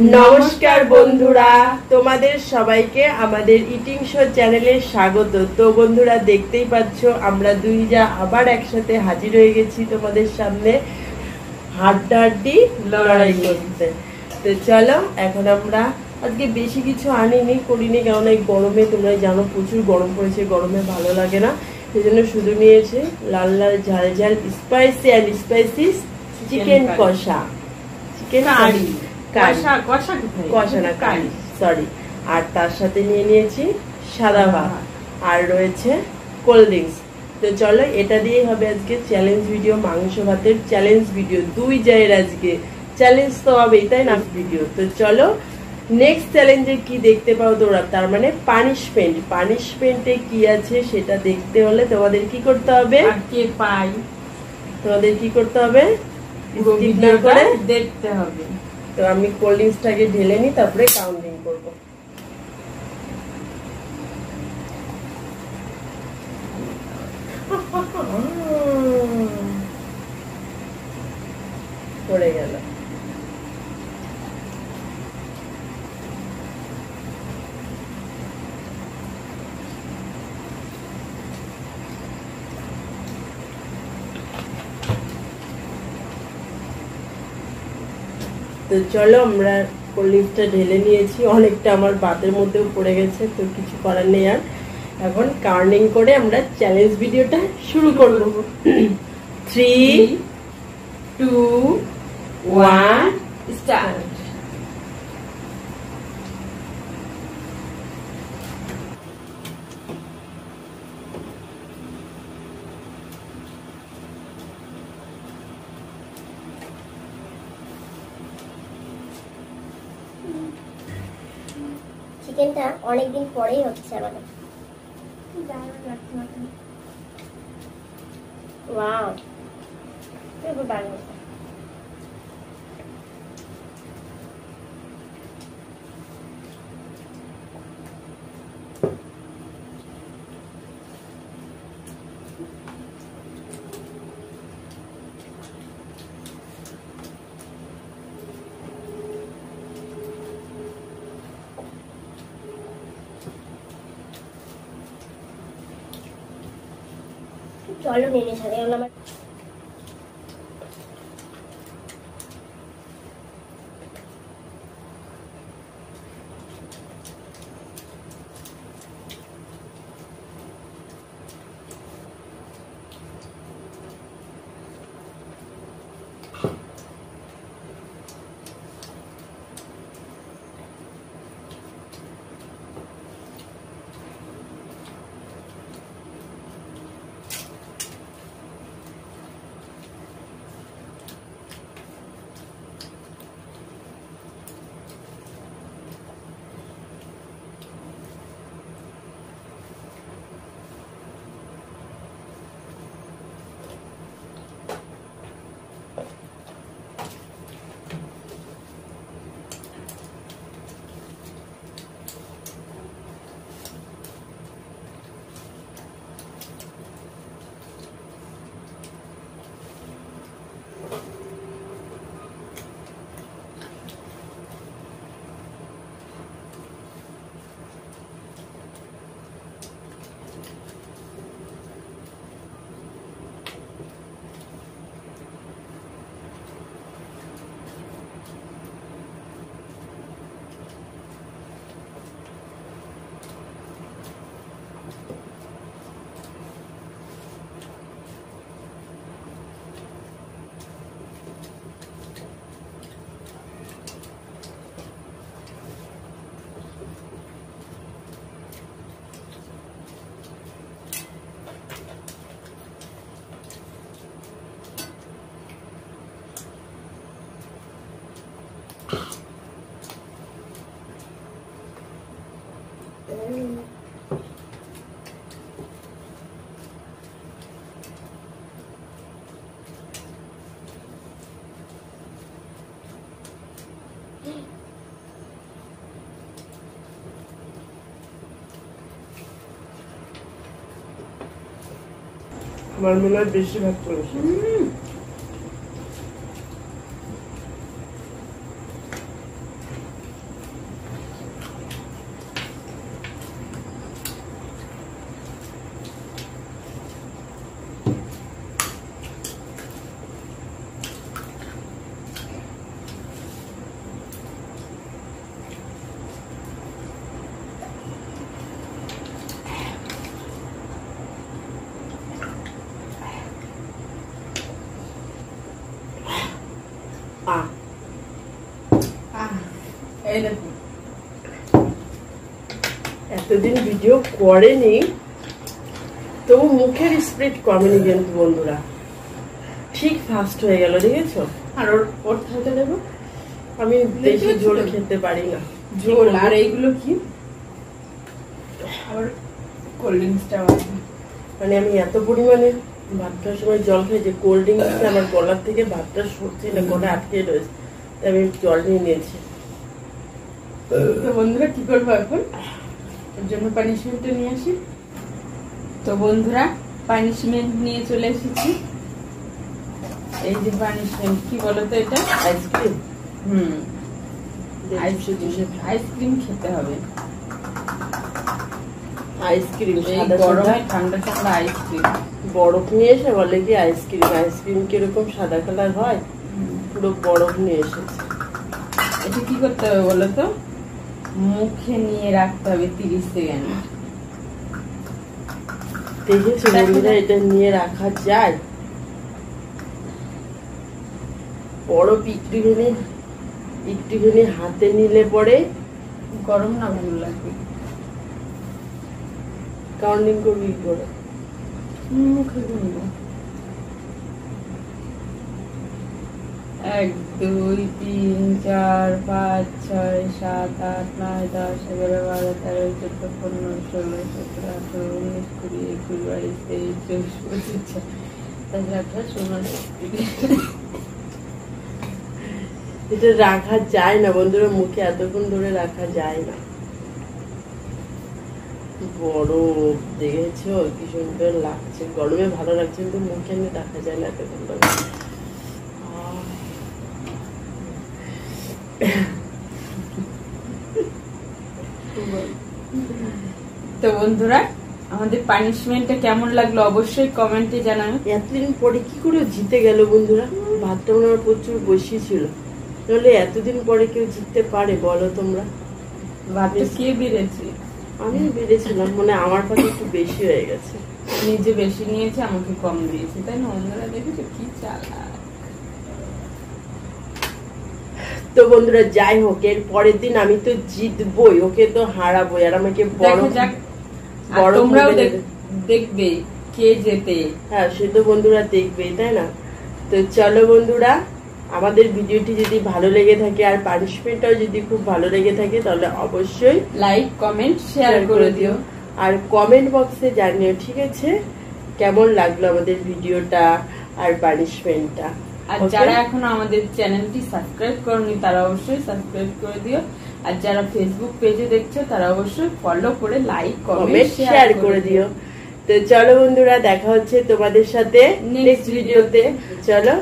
নমস্কার বন্ধুরা, তোমাদের সবাইকে আমাদের ইটিং শো চ্যানেলে স্বাগত। তো বন্ধুরা, দেখতেই পাচ্ছ আমরা দুই যা আবার একসাথে হাজির হয়ে গেছি তোমাদের সামনে হাড্ডাহাড্ডি লড়াই করতে। তো চলো, এখন আমরা আজকে বেশি কিছু করিনি, কারণ এই গরমে তোমরা জানো প্রচুর গরম পড়েছে, গরমে ভালো লাগে না, সেই জন্য শুধু নিয়েছে লাল লাল ঝাল ঝাল স্পাইসি অ্যান্ড স্পাইসি চিকেন কষা, চিকেন কারি, আর তার সাথে নিয়ে নিয়েছি সাদা ভাত আর রয়েছে কোল্ড ড্রিঙ্কস। তো চলো, এটা দিয়েই হবে আজকে চ্যালেঞ্জ ভিডিও, মাংস ভাতের চ্যালেঞ্জ ভিডিও। দুই জায়ের আজকে চ্যালেঞ্জ তো হবেই, তাই না ভিডিও। তো চলো, নেক্সট চ্যালেঞ্জে কি দেখতে পাও তোমরা, তার মানে পানিশমেন্টে কি আছে সেটা দেখতে হলে তোমাদের কি করতে হবে, তোমাদের কি করতে হবে, দেখতে হবে। তো আমি কোল্ড ড্রিঙ্কসটাকে ঢেলে নিই, তারপরে কাউন্টিং করব। পড়ে গেল। তো চলো, আমরা কোল্ড ড্রিঙ্কসটা ঢেলে নিয়েছি, অনেকটা আমার বাতের মধ্যেও পড়ে গেছে, তো কিছু করার নেই। আর এখন কাউন্টিং করে আমরা চ্যালেঞ্জ ভিডিওটা শুরু করব। 3, 2, 1 স্টার্ট। চিকেনটা অনেকদিন পরেই হচ্ছে আমাদের। ওয়াও, খুব দারুণ। চলো নেনে সাথে আমার আমার মনে হয় বেশি ভাত করেছে। এই দেখো এতদিন ভিডিও করেনি তবু মুখের স্প্রিট কমেনি কিন্তু বন্ধুরা, ঠিক ফাস্ট হয়ে গেল দেখেছো। আর ওর থাকতে দেবো আমি বেশি ঝোল খেতে পারি না। ঝোল। আর এইগুলো কি আবার কোল্ড ড্রিঙ্কসটাও আছে। মানে আমি এত পরিমাণে ভাত খাওয়ার সময় জল খাই যে কোল্ড ড্রিঙ্কস আমার গলার থেকে ভাতটা সরছে না, গলা আটকে রয়েছে, তাই আমি জল নিয়ে নিয়েছি। তো বন্ধুরা কি করবো এখন, ওর জন্য পানিশমেন্টটা নিয়ে আসি। তো বন্ধুরা পানিশমেন্ট নিয়ে চলে এসেছি। এই যে পানিশমেন্ট কি বলতো, এটা আইসক্রিম। আইসক্রিম খেতে হবে। আইসক্রিম গরমে ঠান্ডা ঠান্ডা আইসক্রিম। বরফ নিয়ে এসে বলে কি আইসক্রিম। আইসক্রিম কিরকম সাদা কালার হয়, পুরো বরফ নিয়ে এসেছে। এটা কি করতে হবে বলতো, মুখে নিয়ে রাখতে হবে 30 সেকেন্ড। দেখেছো বন্ধুরা এটা নিয়ে রাখা যায়। বরফ একটুখানি হাতে নিলে পরে গরম না ভালো লাগবে। কাউন্টিং করবি কি করে? মুখে গুনব 1 2 3 4 5 6 7 8 9 10 11 12 13 14 15 16 17 18 19 20 21 22 23 24 25 26 এটা রাখা যায় না বন্ধুরা, মুখে এতক্ষণ ধরে রাখা যায় না। বরফ দেখেছো কি সুন্দর লাগছে, গরমে ভালো লাগছে কিন্তু মুখে নিয়ে রাখা যায় না এতক্ষণ ধরে। তো বন্ধুরা আমাদের পানিশমেন্টটা কেমন লাগলো অবশ্যই কমেন্টে জানাবে। এতদিন পরে কি করে জিতে গেল বন্ধুরা, ভাতটা ওনার প্রচুর বসি ছিল, তাহলে এতদিন পরে কেউ জিততে পারে বলো তোমরা? ভাতটা কে বেড়েছে? আমি বেড়েছিলাম, মানে আমার পাতে একটু বেশি হয়ে গেছে। নিজে বেশি নিয়েছে, আমাকে কম দিয়েছে, তাই না? অন্যরা দেখেছো কি চালাক। তো বন্ধুরা যাই হোক, এর পরের দিন আমি তো জিতবই, ওকে তো হারাবোই। আর আমাকে বড় তোমরাও দেখবে কে জেতে। হ্যাঁ সে তো বন্ধুরা দেখবেই, তাই না? তো চলো বন্ধুরা, আমাদের ভিডিওটি যদি ভালো লেগে থাকে আর পানিশমেন্টটাও যদি খুব ভালো লেগে থাকে তাহলে অবশ্যই লাইক কমেন্ট শেয়ার করে দিও। আর কমেন্ট বক্সে জানিও, ঠিক আছে, কেমন লাগলো আমাদের ভিডিওটা আর পানিশমেন্টটা। আর যারা এখনো আমাদের চ্যানেলটি সাবস্ক্রাইব করনি তারা অবশ্যই সাবস্ক্রাইব করে দিও। আর যারা ফেসবুক পেজে দেখছো তারা অবশ্যই ফলো করে লাইক কমেন্ট শেয়ার করে দিও। তো চলো বন্ধুরা, দেখা হচ্ছে তোমাদের সাথে নেক্সট ভিডিওতে। চলো।